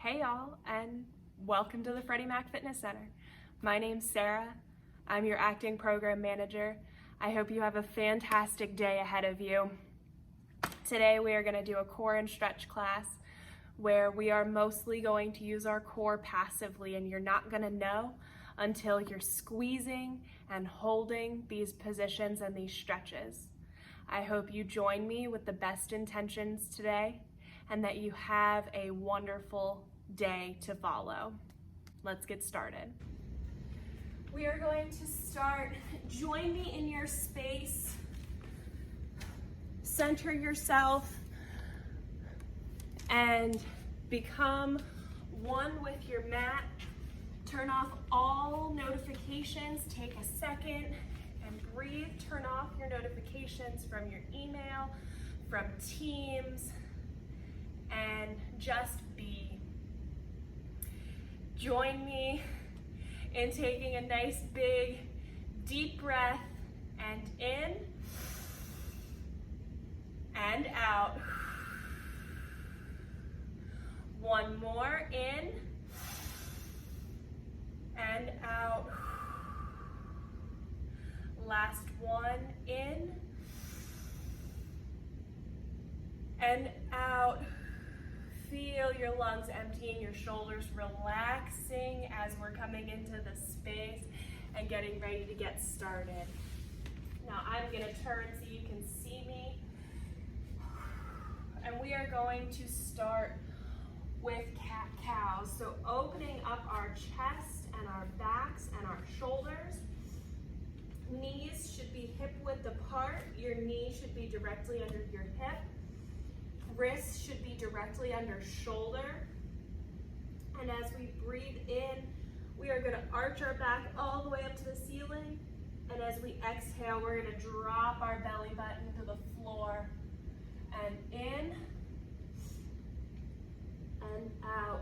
Hey y'all, and welcome to the Freddie Mac Fitness Center. My name's Sarah. I'm your acting program manager. I hope you have a fantastic day ahead of you. Today we are going to do a core and stretch class where we are mostly going to use our core passively, and you're not going to know until you're squeezing and holding these positions and these stretches. I hope you join me with the best intentions today and that you have a wonderful day to follow. Let's get started. We are going to start. Join me in your space. Center yourself and become one with your mat. Turn off all notifications. Take a second and breathe. Turn off your notifications from your email, from Teams, and just be. Join me in taking a nice big deep breath and in and out. One more, in and out. Last one, in and out. Feel your lungs emptying, your shoulders relaxing as we're coming into the space and getting ready to get started. Now I'm going to turn so you can see me. And we are going to start with cat-cows. So opening up our chest and our backs and our shoulders. Knees should be hip-width apart. Your knee should be directly under your hip. Wrists should be directly under shoulder. And as we breathe in, we are going to arch our back all the way up to the ceiling. And as we exhale, we're going to drop our belly button to the floor. And in and out.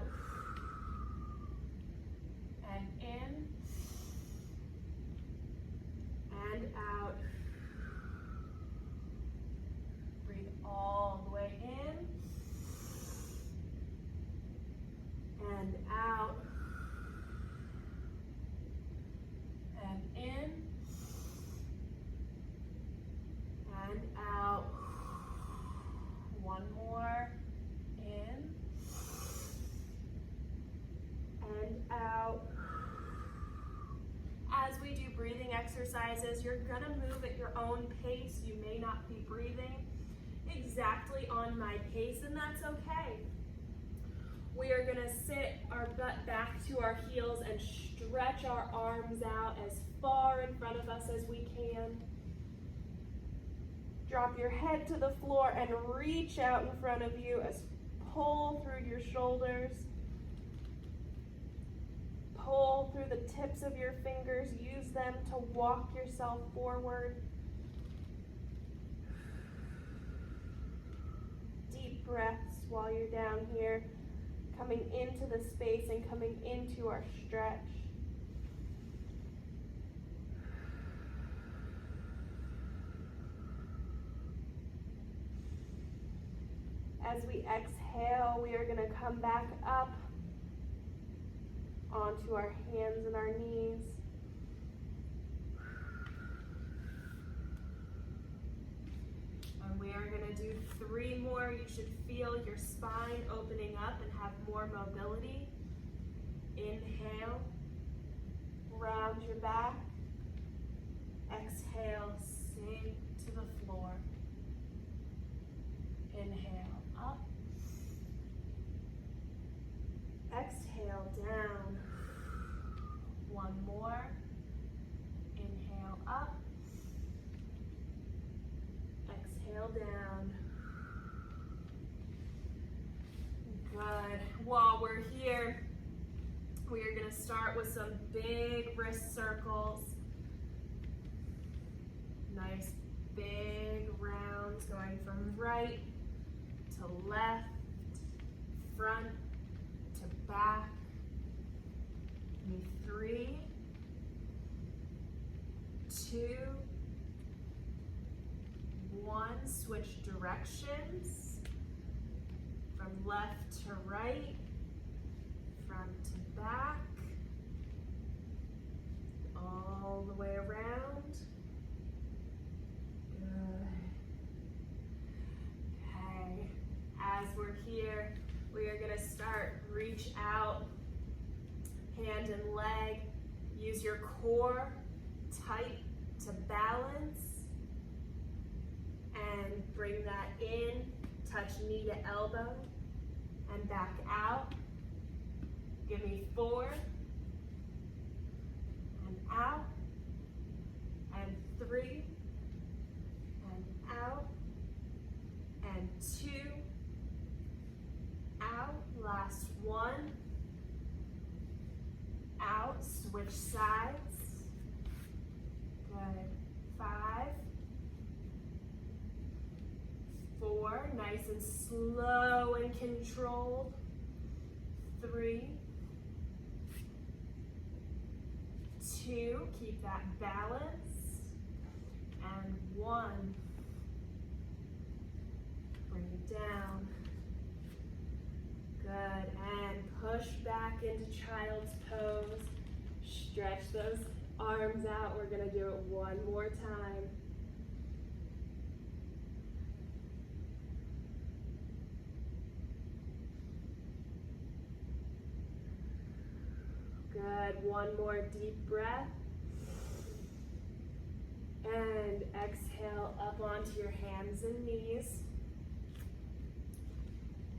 And in and out. Breathe all the way in and out and in and out. One more, in and out. As we do breathing exercises, you're going to move at your own pace. You may not be breathing exactly on my pace, and that's okay. We are going to sit our butt back to our heels and stretch our arms out as far in front of us as we can. Drop your head to the floor and reach out in front of you as pull through your shoulders. Pull through the tips of your fingers. Use them to walk yourself forward. Deep breaths while you're down here, coming into the space and coming into our stretch. As we exhale, we are going to come back up onto our hands and our knees. And we are going to do 3 more. You should feel your spine opening up and have more mobility. Inhale, round your back. Exhale, sink to the floor. Inhale, up. Exhale, down. One more. Inhale, up. Exhale, down. Good. While we're here, we are going to start with some big wrist circles. Nice big rounds going from right to left, front to back. 3, 2, 1. Switch directions from left to right. front to back, all the way around. Good. Okay, as we're here, we are gonna start reach out, hand and leg. Use your core tight to balance and bring that in, touch knee to elbow and back out. Give me 4 and out and 3 and out and 2 out. Last 1 out. Switch sides. Good. 5, 4, nice and slow and controlled. 3, 2, keep that balance. And 1, bring it down. Good, and push back into child's pose. Stretch those arms out. We're gonna do it one more time. Good, one more deep breath. And exhale up onto your hands and knees.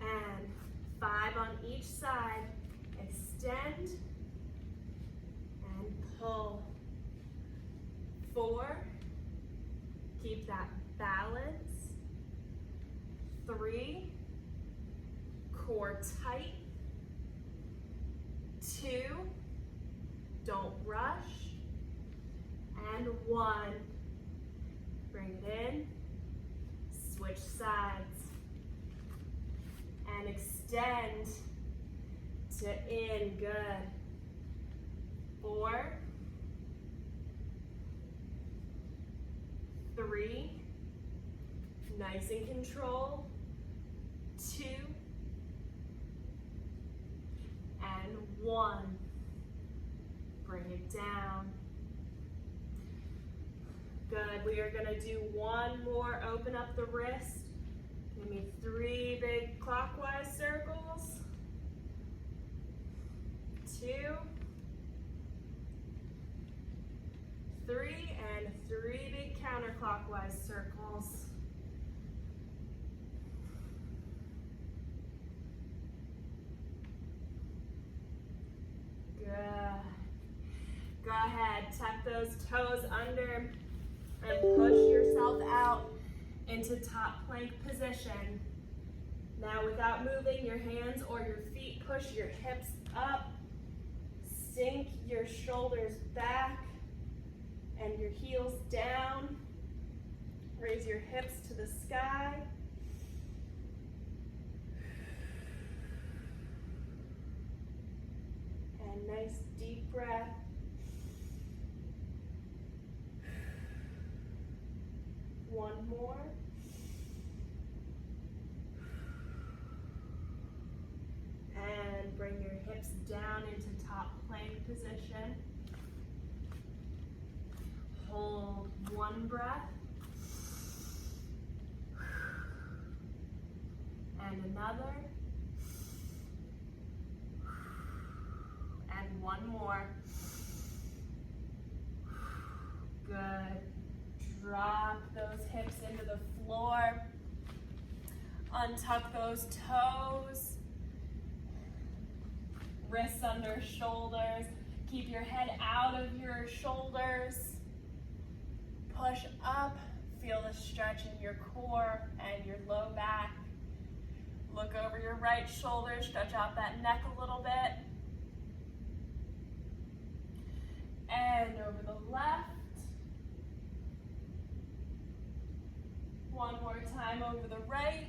And 5 on each side. Extend and pull. 4, keep that balance. 3, core tight. 2, don't rush. And 1, bring it in, switch sides, and extend to in. Good. 4, 3, nice and control. 2, and 1. Bring it down. Good, we are gonna do one more. Open up the wrist. Give me 3 big clockwise circles. 2, 3, and 3 big counterclockwise circles. Good. Go ahead, tuck those toes under and push yourself out into top plank position. Now without moving your hands or your feet, push your hips up, sink your shoulders back and your heels down. Raise your hips to the sky. And nice deep breath. One more. And bring your hips down into top plank position. Hold 1 breath. And another. And 1 more. Good. Drop those hips into the floor. Untuck those toes. Wrists under shoulders. Keep your head out of your shoulders. Push up. Feel the stretch in your core and your low back. Look over your right shoulder. Stretch out that neck a little bit. And over the left. One more time over the right.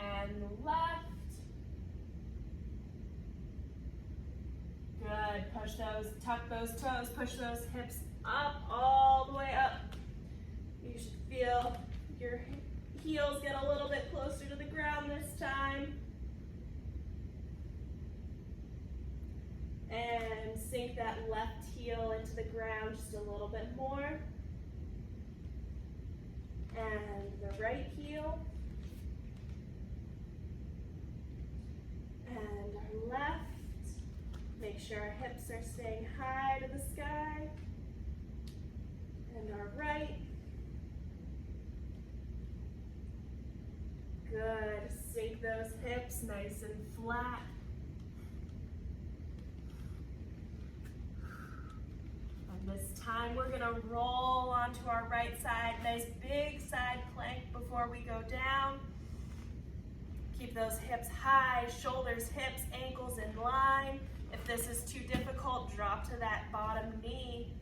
And the left. Good. Push those, tuck those toes, push those hips up, all the way up. You should feel your heels get a little bit closer to the ground this time. And sink that left heel into the ground just a little bit more. And the right heel. And our left. Make sure our hips are staying high to the sky. And our right. Good. Sink those hips nice and flat. And this time we're gonna roll onto our right side. Nice big side plank before we go down. Keep those hips high, shoulders, hips, ankles in line. If this is too difficult, drop to that bottom knee.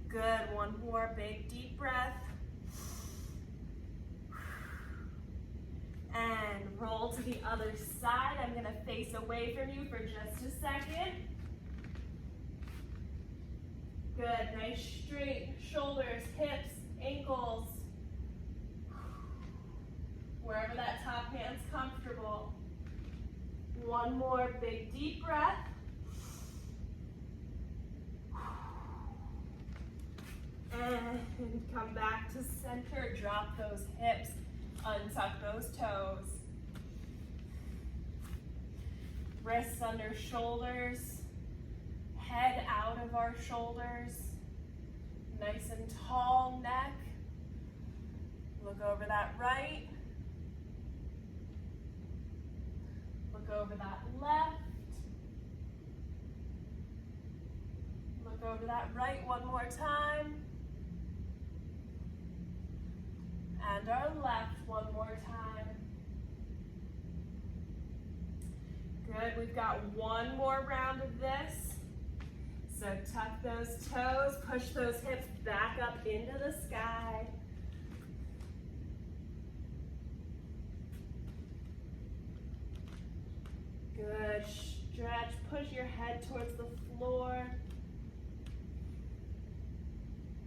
Good, one more big deep breath. And roll to the other side. I'm gonna face away from you for just a second. Good, nice straight shoulders, hips, ankles. Wherever that top hand's comfortable. One more big deep breath. And come back to center, drop those hips, untuck those toes. Wrists under shoulders, head out of our shoulders. Nice and tall neck. Look over that right. Look over that left. Look over that right one more time. And our left one more time. Good, we've got one more round of this. So tuck those toes, push those hips back up into the sky. Good, stretch, push your head towards the floor.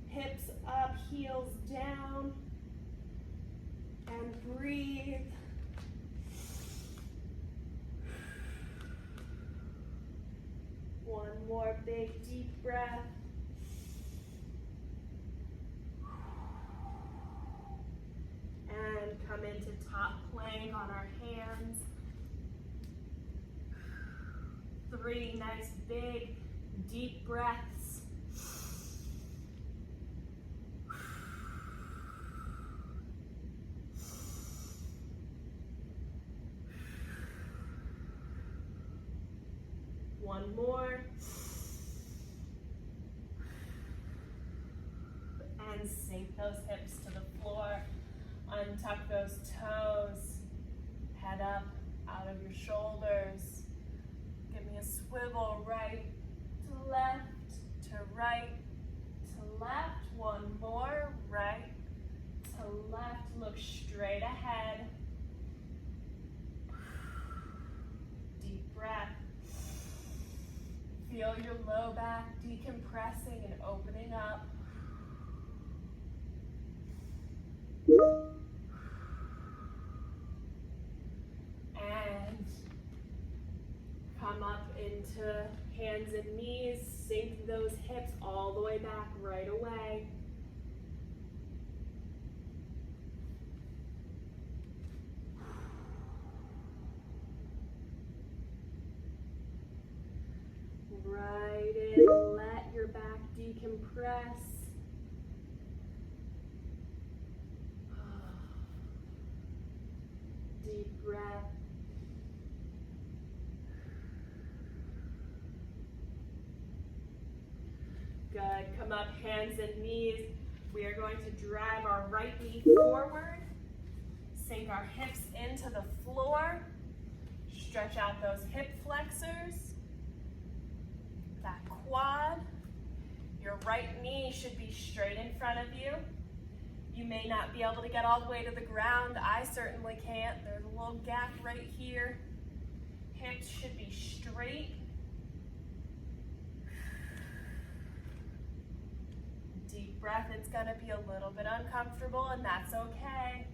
Hips up, heels down. And breathe. One more big deep breath. And come into top plank on our hands. 3 nice big deep breaths. One more. And sink those hips to the floor. Untuck those toes. Head up out of your shoulders. Give me a swivel right to left, to right, to left. One more, right to left. Look straight ahead. Deep breath. Feel your low back decompressing and opening up. And come up into hands and knees. Sink those hips all the way back right away. Right in, let your back decompress. Deep breath. Good, come up, hands and knees. We are going to drive our right knee forward. Sink our hips into the floor. Stretch out those hip flexors. That quad. Your right knee should be straight in front of you. You may not be able to get all the way to the ground. I certainly can't. There's a little gap right here. Hips should be straight. Deep breath. It's going to be a little bit uncomfortable, and that's okay.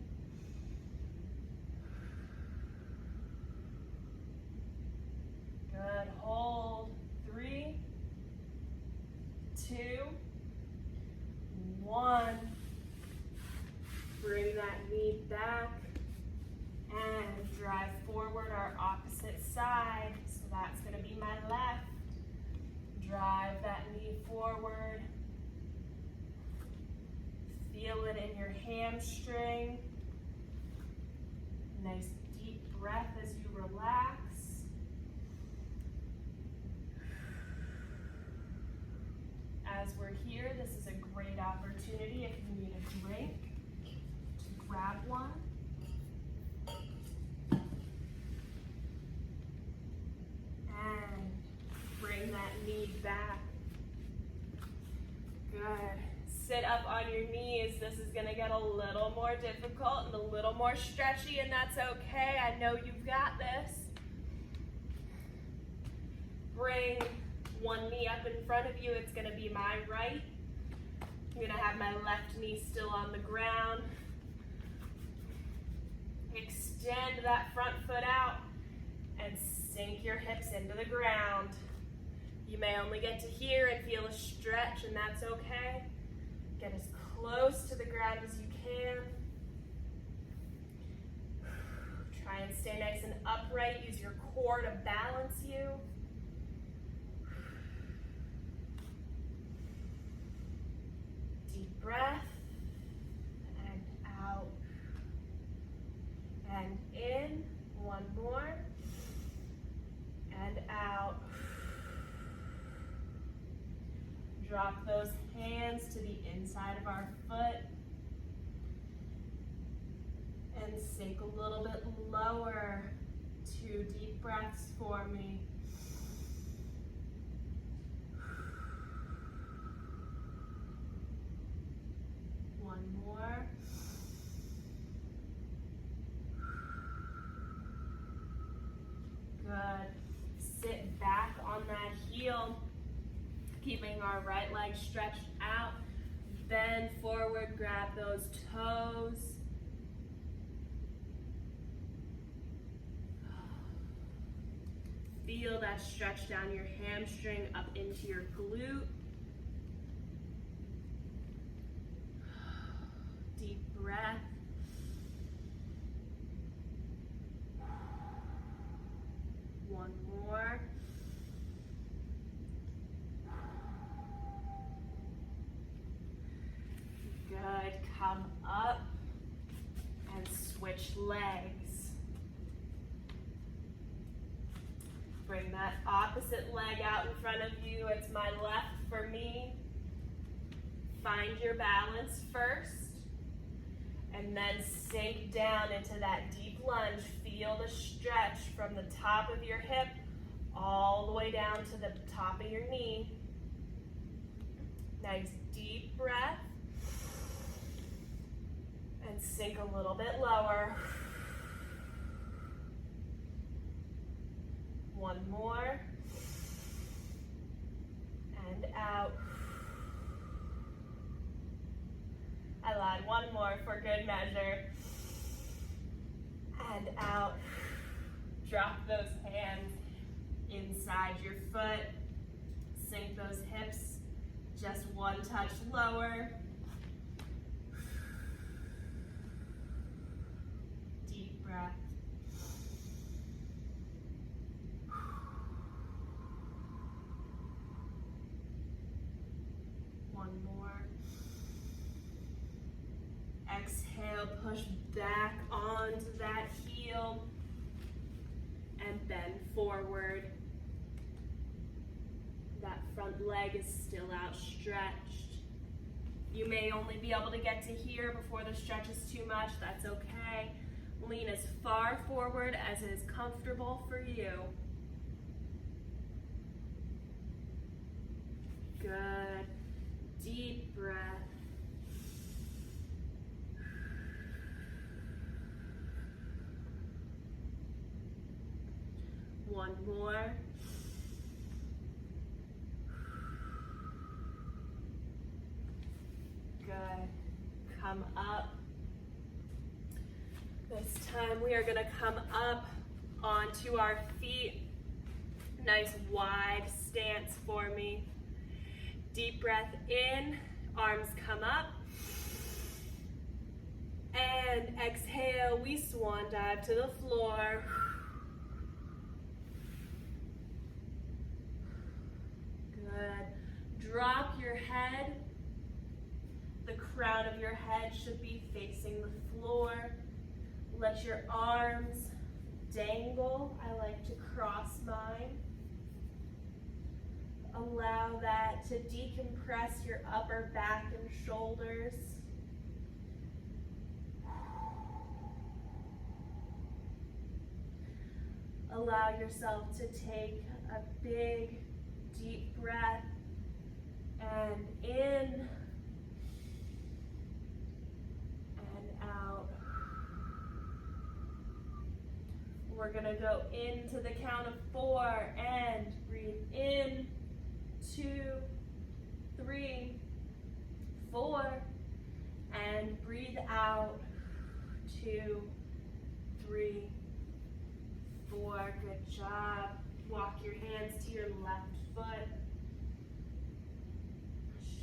Good, hold. 3, 2, 1. Bring that knee back and drive forward our opposite side. So that's going to be my left. Drive that knee forward. Feel it in your hamstring. Nice deep breath as you relax. As we're here, this is a great opportunity if you need a drink to grab one. And bring that knee back. Good. Sit up on your knees. This is going to get a little more difficult and a little more stretchy, and that's okay. I know you've got this. Bring one knee up in front of you. It's going to be my right. I'm going to have my left knee still on the ground. Extend that front foot out and sink your hips into the ground. You may only get to here and feel a stretch, and that's okay. Get as close to the ground as you can. Try and stay nice and upright. Use your core to balance you. Deep breath. And out. And in. One more. And out. Drop those hands to the inside of our foot. And sink a little bit lower. 2 deep breaths for me. One more. Good. Sit back on that heel, keeping our right leg stretched out. Bend forward, grab those toes. Feel that stretch down your hamstring up into your glute. Deep breath. One more. Good. Come up and switch legs. Bring that opposite leg out in front of you. It's my left for me. Find your balance first. And then sink down into that deep lunge. Feel the stretch from the top of your hip all the way down to the top of your knee. Nice deep breath. And sink a little bit lower. One more. And out. I lied, one more for good measure. And out. Drop those hands inside your foot. Sink those hips just one touch lower. Deep breath. One more. Exhale, push back onto that heel and bend forward. That front leg is still outstretched. You may only be able to get to here before the stretch is too much. That's okay. Lean as far forward as is comfortable for you. Good. Deep breath. One more. Good. Come up. This time we are going to come up onto our feet. Nice wide stance for me. Deep breath in, arms come up. And exhale, we swan dive to the floor. Good. Drop your head. The crown of your head should be facing the floor. Let your arms dangle. I like to cross mine. Allow that to decompress your upper back and shoulders. Allow yourself to take a big, deep breath and in and out. We're gonna go into the count of 4 and breathe in, 2, 3, 4, and breathe out, 2, 3, 4. Good job. Walk your hands to your left foot.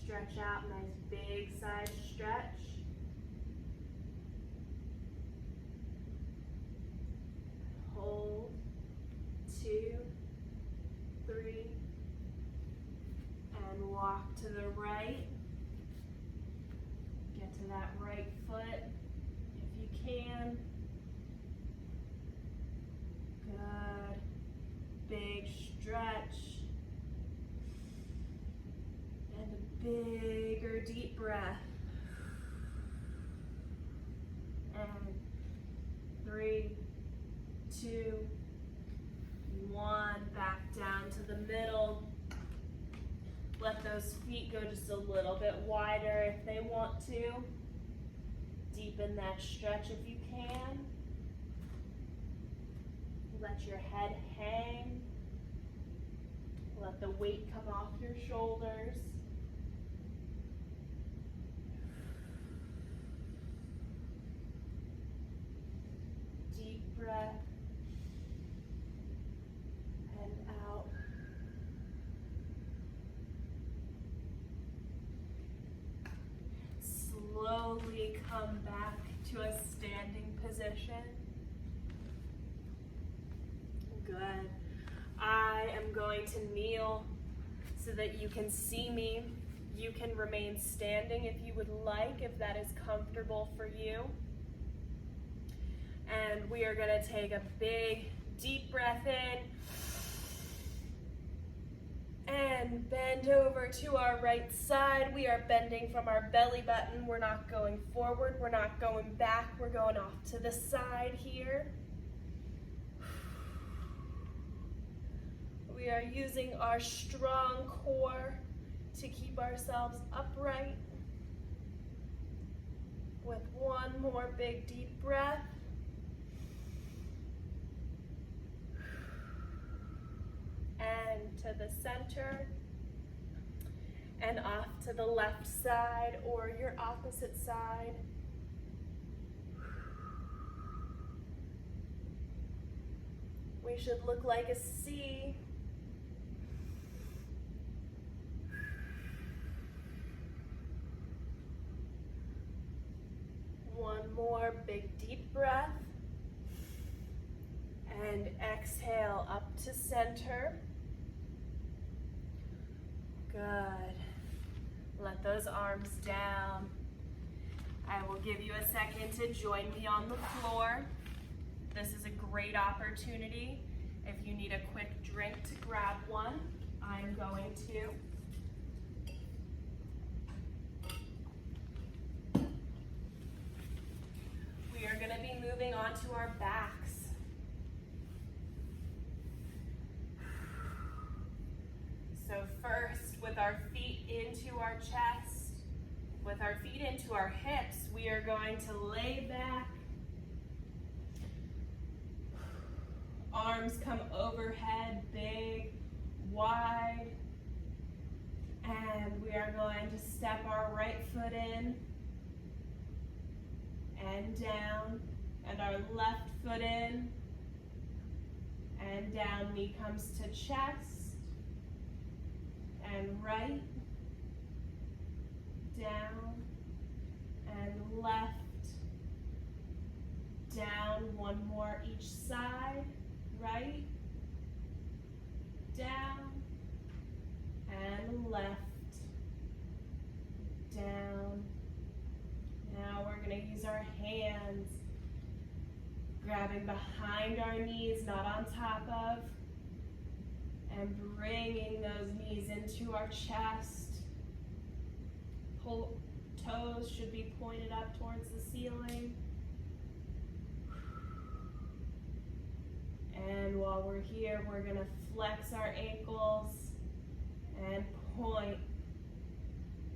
Stretch out, nice big side stretch. Hold, 2, 3, and walk to the right. Get to that right foot if you can. Good. Big stretch. And a bigger deep breath. And 3, 2, 1. Back down to the middle. Let those feet go just a little bit wider if they want to. Deepen that stretch if you can. Let your head hang. Let the weight come off your shoulders. Deep breath. And out. Slowly come back to a standing position. Good. I am going to kneel so that you can see me. You can remain standing if you would like, if that is comfortable for you. And we are going to take a big, deep breath in. And bend over to our right side. We are bending from our belly button. We're not going forward. We're not going back. We're going off to the side here. We are using our strong core to keep ourselves upright. With one more big deep breath. And to the center. And off to the left side or your opposite side. We should look like a C. One more big deep breath. And exhale up to center. Good. Let those arms down. I will give you a second to join me on the floor. This is a great opportunity. If you need a quick drink to grab one, I'm going to. We are going to be moving on to our backs. So first, with our feet into our chest, with our feet into our hips, we are going to lay back. Arms come overhead, big, wide. And we are going to step our right foot in and down, and our left foot in And down knee comes to chest, and right, down, and left, down, one more each side, right, down, and left, down. Now we're going to use our hands, grabbing behind our knees, not on top of, and bringing those knees into our chest. Toes should be pointed up towards the ceiling. And while we're here, we're going to flex our ankles and point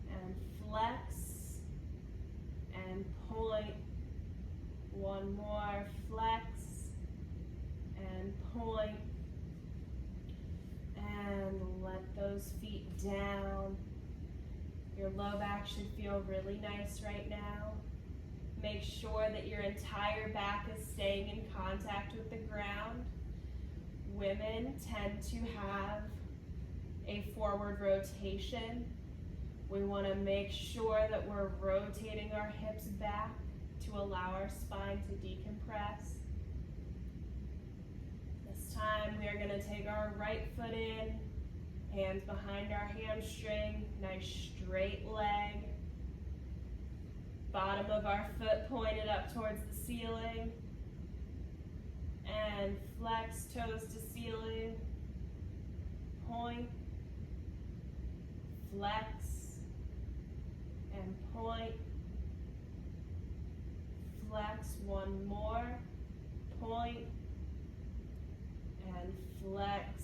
and flex and point. One more, flex and point, and let those feet down. Your low back should feel really nice right now. Make sure that your entire back is staying in contact with the ground. Women tend to have a forward rotation. We want to make sure that we're rotating our hips back to allow our spine to decompress. This time we are going to take our right foot in, hands behind our hamstring, nice straight leg. Bottom of our foot pointed up towards the ceiling. And flex, toes to ceiling. Point, flex, and point. Flex, one more, point, and flex.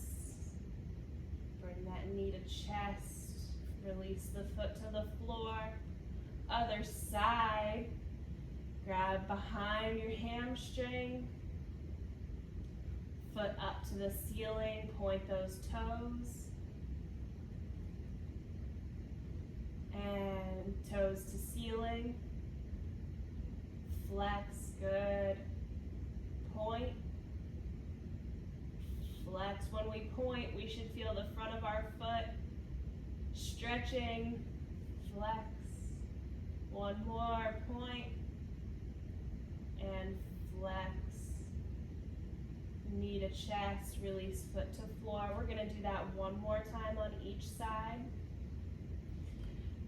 Bring that knee to chest, release the foot to the floor. Other side, grab behind your hamstring, foot up to the ceiling, point those toes, and toes to ceiling. Flex, good. Point. Flex. When we point, we should feel the front of our foot stretching. Flex. One more, point. And flex. Knee to chest, release foot to floor. We're going to do that one more time on each side.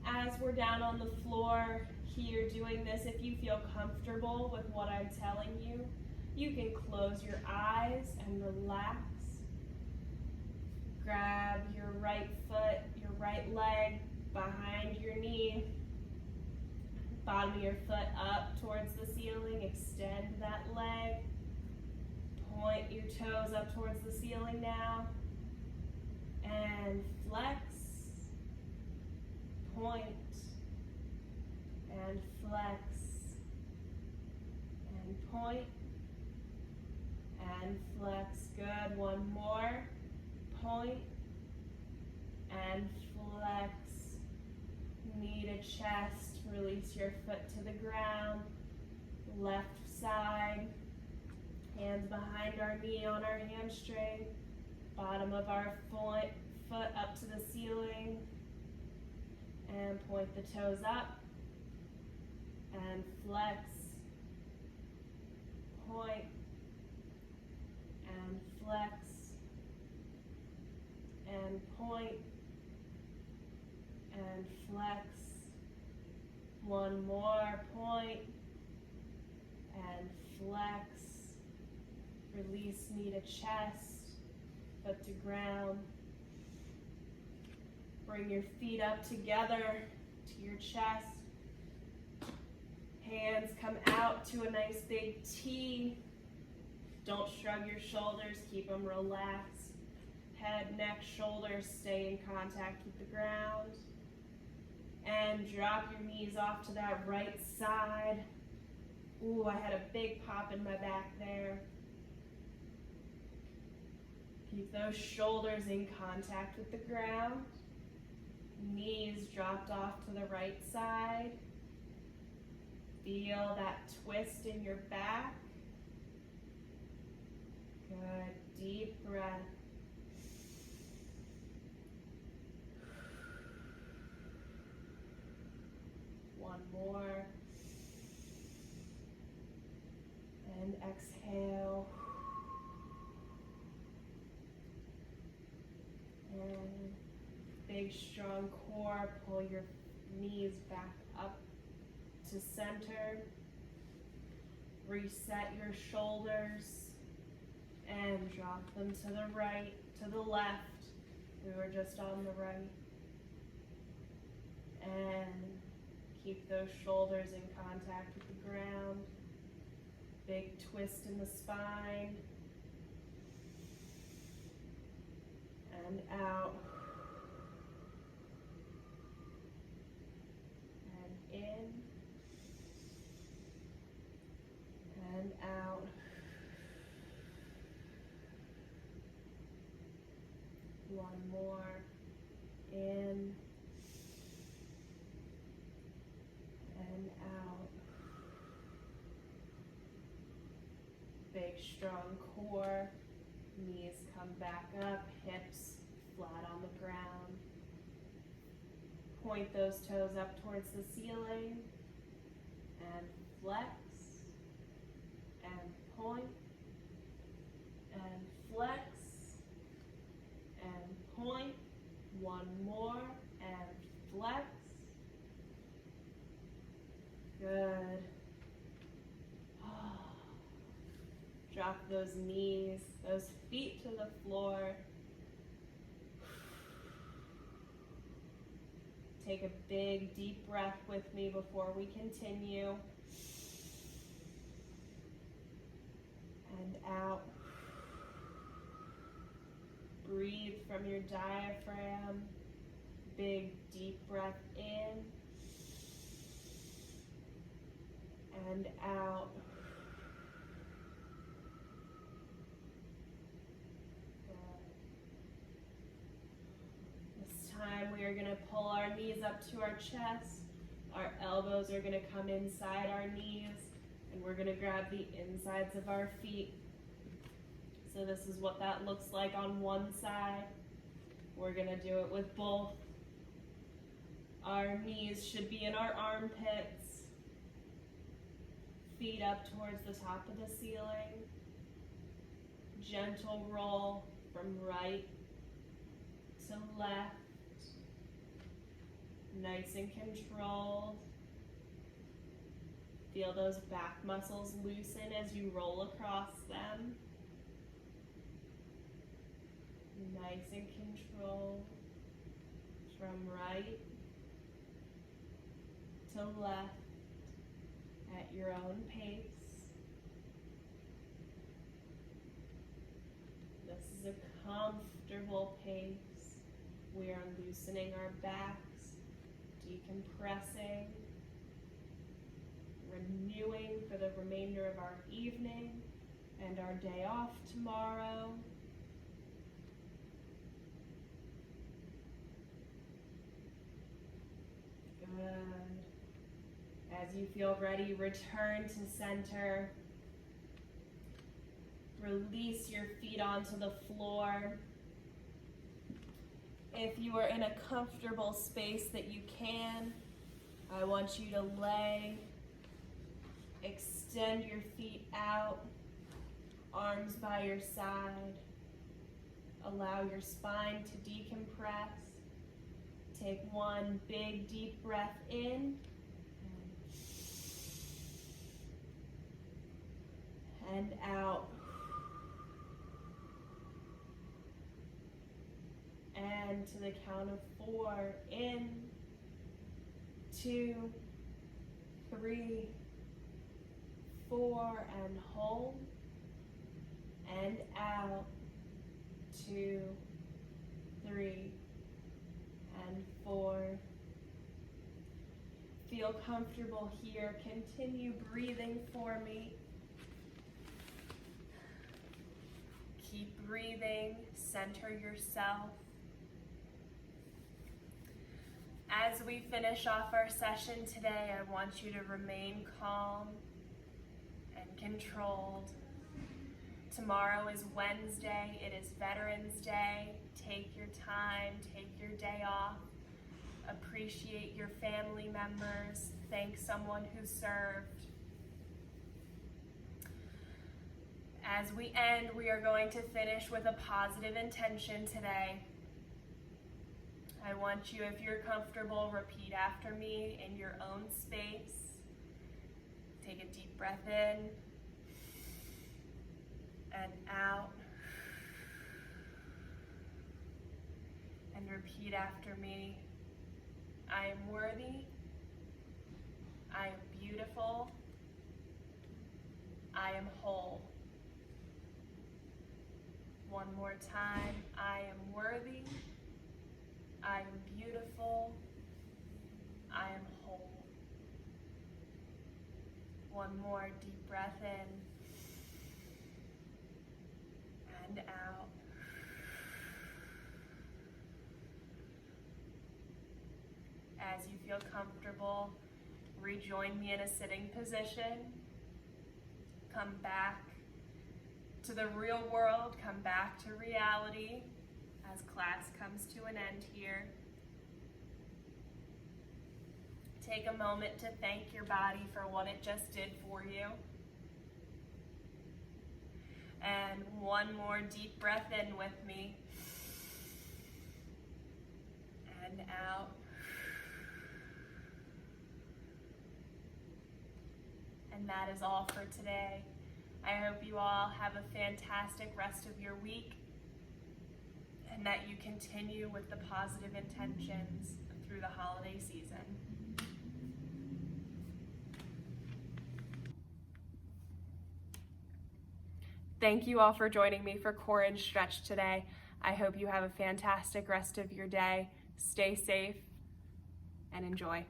As we're down on the floor, here doing this, if you feel comfortable with what I'm telling you, you can close your eyes and relax. Grab your right foot, your right leg behind your knee. Bottom of your foot up towards the ceiling. Extend that leg. Point your toes up towards the ceiling now. And flex. Point. And flex, and point, and flex. Good. One more. Point, and flex. Knee to chest. Release your foot to the ground. Left side. Hands behind our knee on our hamstring. Bottom of our foot up to the ceiling. And point the toes up. And flex, point, and flex, and point, and flex. One more, point, and flex. Release knee to chest, foot to ground. Bring your feet up together to your chest. Hands come out to a nice big T. Don't shrug your shoulders, keep them relaxed. Head, neck, shoulders stay in contact with the ground. And drop your knees off to that right side. Ooh, I had a big pop in my back there. Keep those shoulders in contact with the ground. Knees dropped off to the right side. Feel that twist in your back. Good. deep breath. One more. And exhale. And big strong core. Pull your knees back up to center. Reset your shoulders and drop them to the right, to the left. We were just on the right. And keep those shoulders in contact with the ground. Big twist in the spine. And out. And in. And out. One more. In. And out. Big strong core. Knees come back up. Hips flat on the ground. Point those toes up towards the ceiling. And flex. And point. And flex. And point. One more. And flex. Good. Drop those knees, those feet to the floor. Take a big, deep breath with me before we continue. And out. Breathe from your diaphragm. Big, deep breath in. And out. This time we are going to pull our knees up to our chest. Our elbows are going to come inside our knees, and we're going to grab the insides of our feet. So this is what that looks like on one side. We're going to do it with both. Our knees should be in our armpits. Feet up towards the top of the ceiling. Gentle roll from right to left. Nice and controlled. Feel those back muscles loosen as you roll across them. Nice and controlled. From right to left at your own pace. This is a comfortable pace. We are loosening our backs, decompressing, renewing for the remainder of our evening and our day off tomorrow. Good. As you feel ready, return to center. Release your feet onto the floor. If you are in a comfortable space that you can, I want you to lay. Extend your feet out, arms by your side. Allow your spine to decompress. Take one big deep breath in. And out. And to the count of 4, in, 2, 3, 4, and hold. And out. 2, 3, and 4. Feel comfortable here. Continue breathing for me. Keep breathing. Center yourself. As we finish off our session today, I want you to remain calm and controlled. Tomorrow is Wednesday. It is Veterans Day. Take your time, take your day off. Appreciate your family members. Thank someone who served. As we end, we are going to finish with a positive intention today. I want you, if you're comfortable, repeat after me in your own space. Take a deep breath in and out. And repeat after me. I am worthy. I am beautiful. I am whole. One more time. I am worthy. I am beautiful. I am whole. One more deep breath in and out. As you feel comfortable, rejoin me in a sitting position. Come back to the real world, come back to reality as class comes to an end here. Take a moment to thank your body for what it just did for you. And one more deep breath in with me. And out. And that is all for today. I hope you all have a fantastic rest of your week and that you continue with the positive intentions through the holiday season. Thank you all for joining me for Core and Stretch today. I hope you have a fantastic rest of your day. Stay safe and enjoy.